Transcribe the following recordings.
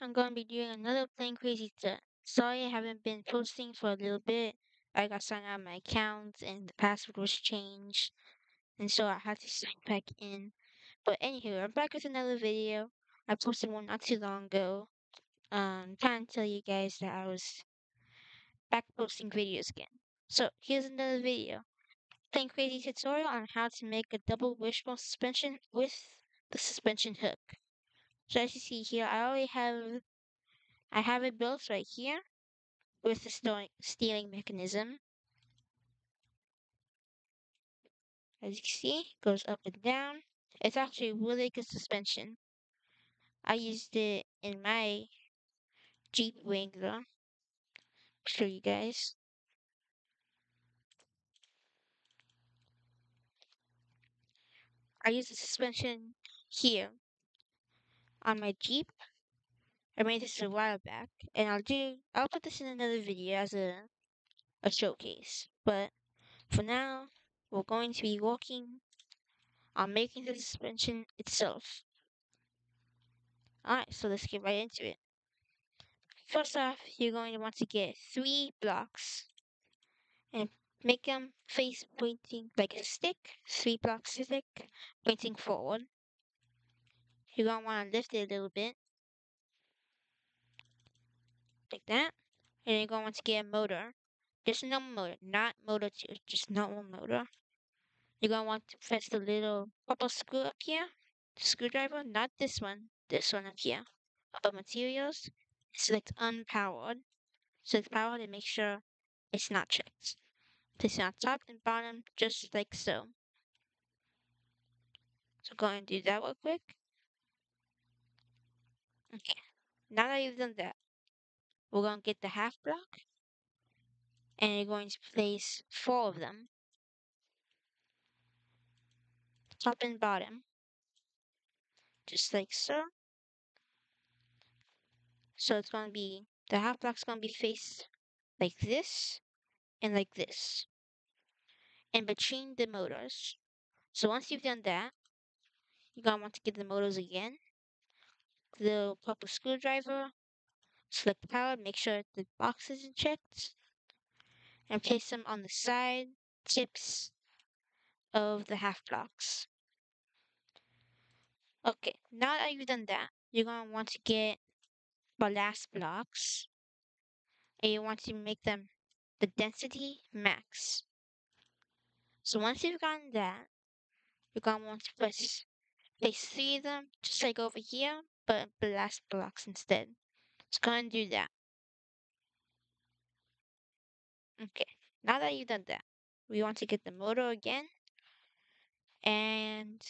I'm gonna be doing another plain crazy set. Sorry I haven't been posting for a little bit. I got signed out of my account and the password was changed, and so I had to sign back in. But anywho, I'm back with another video. I posted one not too long ago. Trying to tell you guys that I was back posting videos again. So here's another video. Plain crazy tutorial on how to make a double wishbone suspension with the suspension hook. So as you see here, I have it built right here with the steering mechanism. As you see, goes up and down. It's actually really good suspension. I used it in my Jeep Wrangler. Show you guys. I used the suspension here on my Jeep. I made this a while back, and I'll put this in another video as a showcase. But for now, we're going to be working on making the suspension itself. Alright, so let's get right into it. First off, you're going to want to get 3 blocks and make them face pointing like a stick, 3 blocks stick, pointing forward. You're going to want to lift it a little bit, like that. And you're going to want to get a motor, just a normal motor, not motor 2, just normal motor. You're going to want to press the little purple screw up here, screwdriver, not this one up here. Up materials, select unpowered. Select powered and make sure it's not checked. Place it on top and bottom, just like so. So go and do that real quick. Okay. Now that you've done that, we're going to get the half block and you're going to place 4 of them, top and bottom, just like so. So it's going to be, the half block's going to be faced like this and like this, in between the motors. So once you've done that, you're going to want to get the motors again, the purple screwdriver, select power, make sure the box isn't checked, and place them on the side tips of the half blocks. Okay, now that you've done that, you're going to want to get the last blocks and you want to make them the density max. So once you've gotten that, you're going to want to place 3 of them just like over here, but the last blocks instead. So go and do that. Okay, now that you've done that, we want to get the motor again and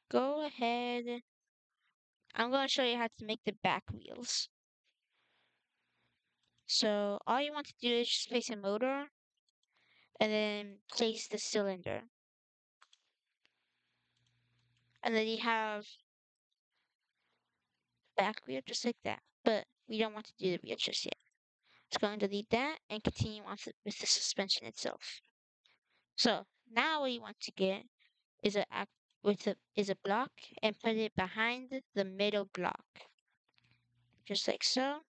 go ahead. I'm going to show you how to make the back wheels. So all you want to do is just place a motor and then place the cylinder. And then you have back wheel just like that. But we don't want to do the wheel just yet. It's going to delete that and continue on with the suspension itself. So now what you want to get is a block and put it behind the middle block. Just like so.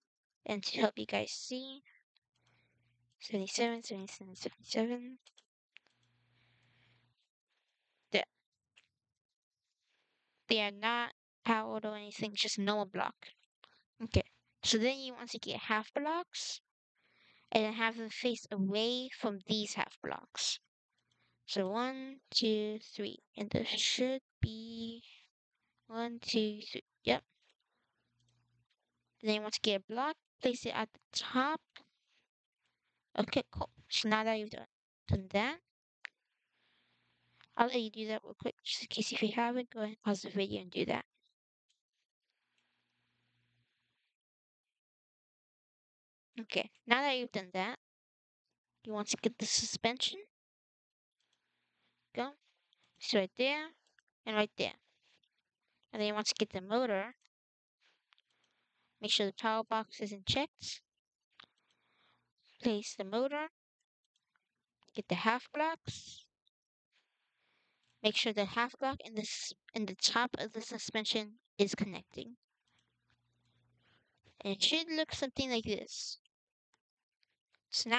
And to help you guys see, 77, 77, 77. There. They are not powered or anything, just normal block. Okay. So then you want to get half blocks and then have them face away from these half blocks. So 1, 2, 3. And there should be 1, 2, 3. Yep. And then you want to get a block, place it at the top. Okay, cool. So now that you've done that, I'll let you do that real quick, just in case if you haven't, go ahead and pause the video and do that. Okay, now that you've done that, you want to get the suspension. Go. It's right there and right there. And then you want to get the motor. Make sure the power box isn't checked. Place the motor. Get the half blocks. Make sure the half block in the top of the suspension is connecting. And it should look something like this. So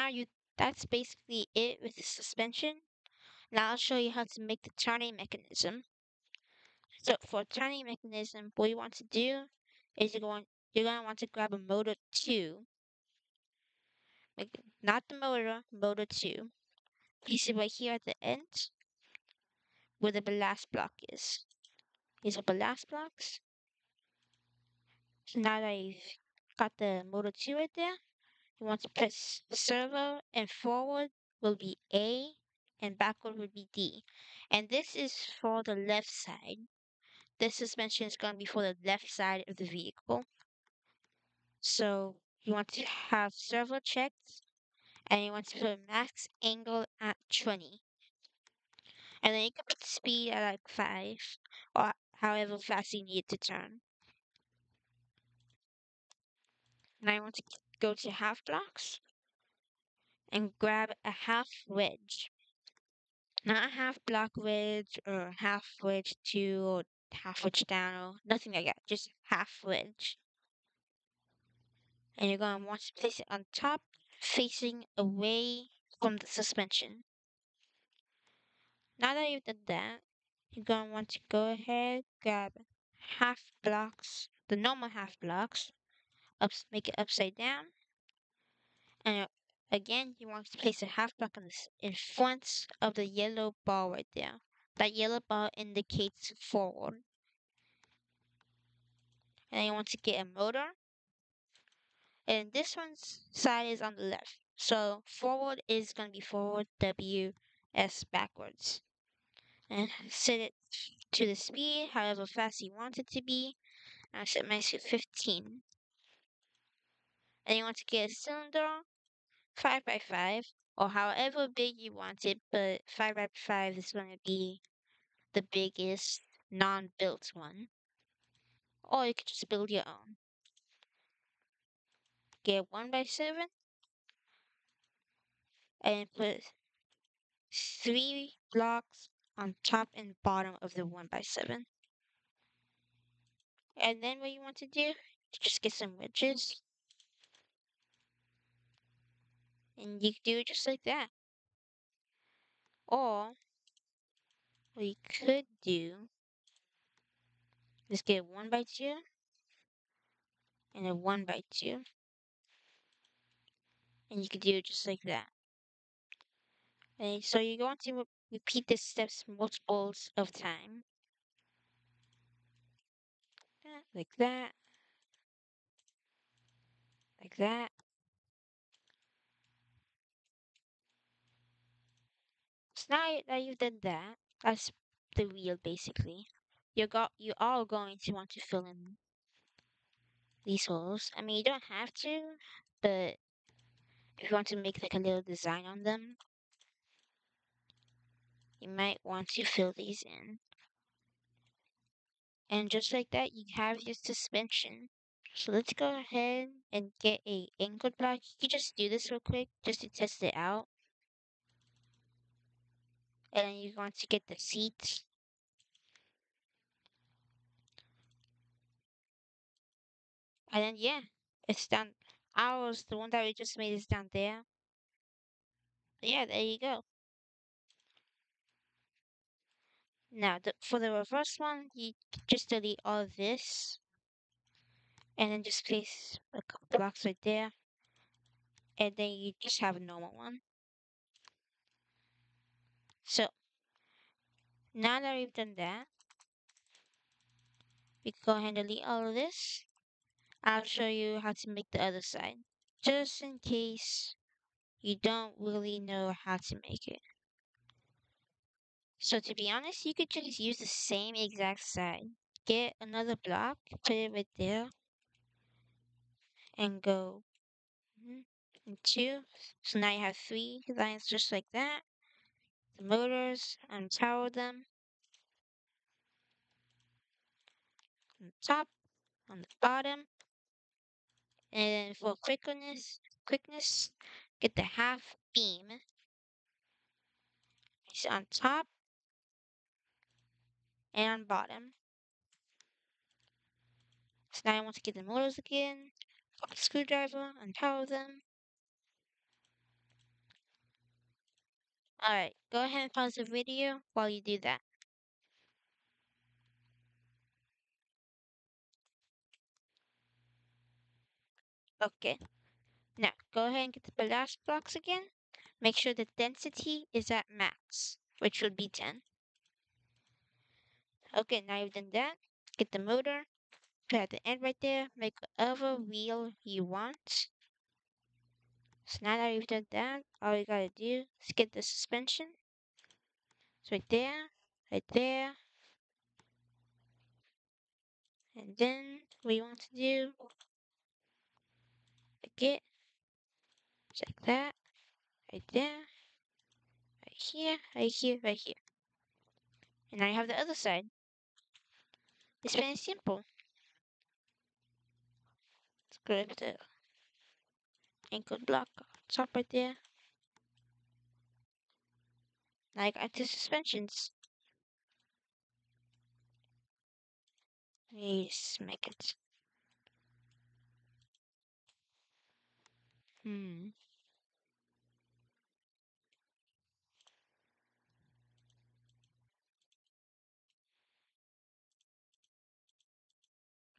that's basically it with the suspension. Now I'll show you how to make the turning mechanism. So for turning mechanism, what you want to do is you're going to want to grab a motor 2, not the motor 2. Place it right here at the end where the ballast block is. These are ballast blocks. So now that you've got the motor 2 right there, you want to press servo, and forward will be A and backward would be D. And this is for the left side. This suspension is going to be for the left side of the vehicle. So you want to have servo checked, and you want to put max angle at 20. And then you can put speed at like 5, or however fast you need to turn. Now I want to go to half blocks and grab a half wedge. Not a half block wedge or half wedge 2 or half wedge down or nothing like that. Just half wedge. And you're going to want to place it on top, facing away from the suspension. Now that you've done that, you're going to want to go ahead, grab half blocks, the normal half blocks, make it upside down. And again, you want to place a half block in front of the yellow bar right there. That yellow bar indicates forward. And then you want to get a motor. And this one's side is on the left. So forward is going to be forward, W, S backwards. And set it to the speed, however fast you want it to be. I set mine to 15. And you want to get a cylinder, 5x5, or however big you want it, but 5x5 is going to be the biggest non-built one. Or you could just build your own. Get 1x7 and put 3 blocks on top and bottom of the 1x7. And then what you want to do is just get some wedges. And you can do it just like that. Or what you could do is get 1x2 and a 1x2. And you can do it just like that. And so you're going to repeat the steps multiples of time. Like that. Like that. So now that you've done that, that's the wheel basically. You are going to want to fill in these holes. I mean, you don't have to, but if you want to make like a little design on them, you might want to fill these in. And just like that, you have your suspension. So let's go ahead and get a angled block. You can just do this real quick just to test it out. And then you're going to get the seats. And then yeah, it's down. Ours, the one that we just made is down there. But yeah, there you go. Now, for the reverse one, you just delete all of this. And then just place a couple blocks right there. And then you just have a normal one. So, now that we've done that, we can go ahead and delete all of this. I'll show you how to make the other side. Just in case you don't really know how to make it. So to be honest, you could just use the same exact side. Get another block, put it right there, and go and 2. So now you have 3 lines just like that. The motors, unpower them on the top, on the bottom, and then for quickness, get the half beam. It's on top and on bottom. So now I want to get the motors again. screwdriver, unpower them. Alright, go ahead and pause the video while you do that. Okay, now go ahead and get the ballast blocks again. Make sure the density is at max, which would be 10. Okay, now you've done that. Get the motor, put at the end right there, make whatever wheel you want. So now that you've done that, all you gotta do is get the suspension. It's right there, and then what you want to do, like it, just like that, right there, right here, right here, right here. And now you have the other side. It's very simple. Let's grab the ankle block top right there. Now I got two suspensions. Yes, make it. Hmm.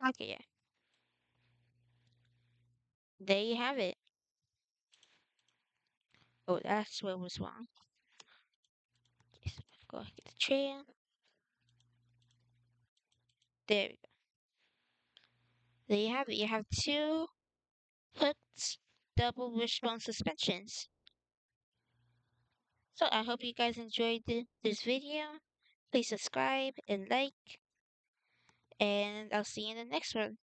Okay, yeah. There you have it. Oh, that's what was wrong. Yes, go get the chair. There we go. There you have it. You have two hooked double wishbone suspensions. So I hope you guys enjoyed this video. Please subscribe and like, and I'll see you in the next one.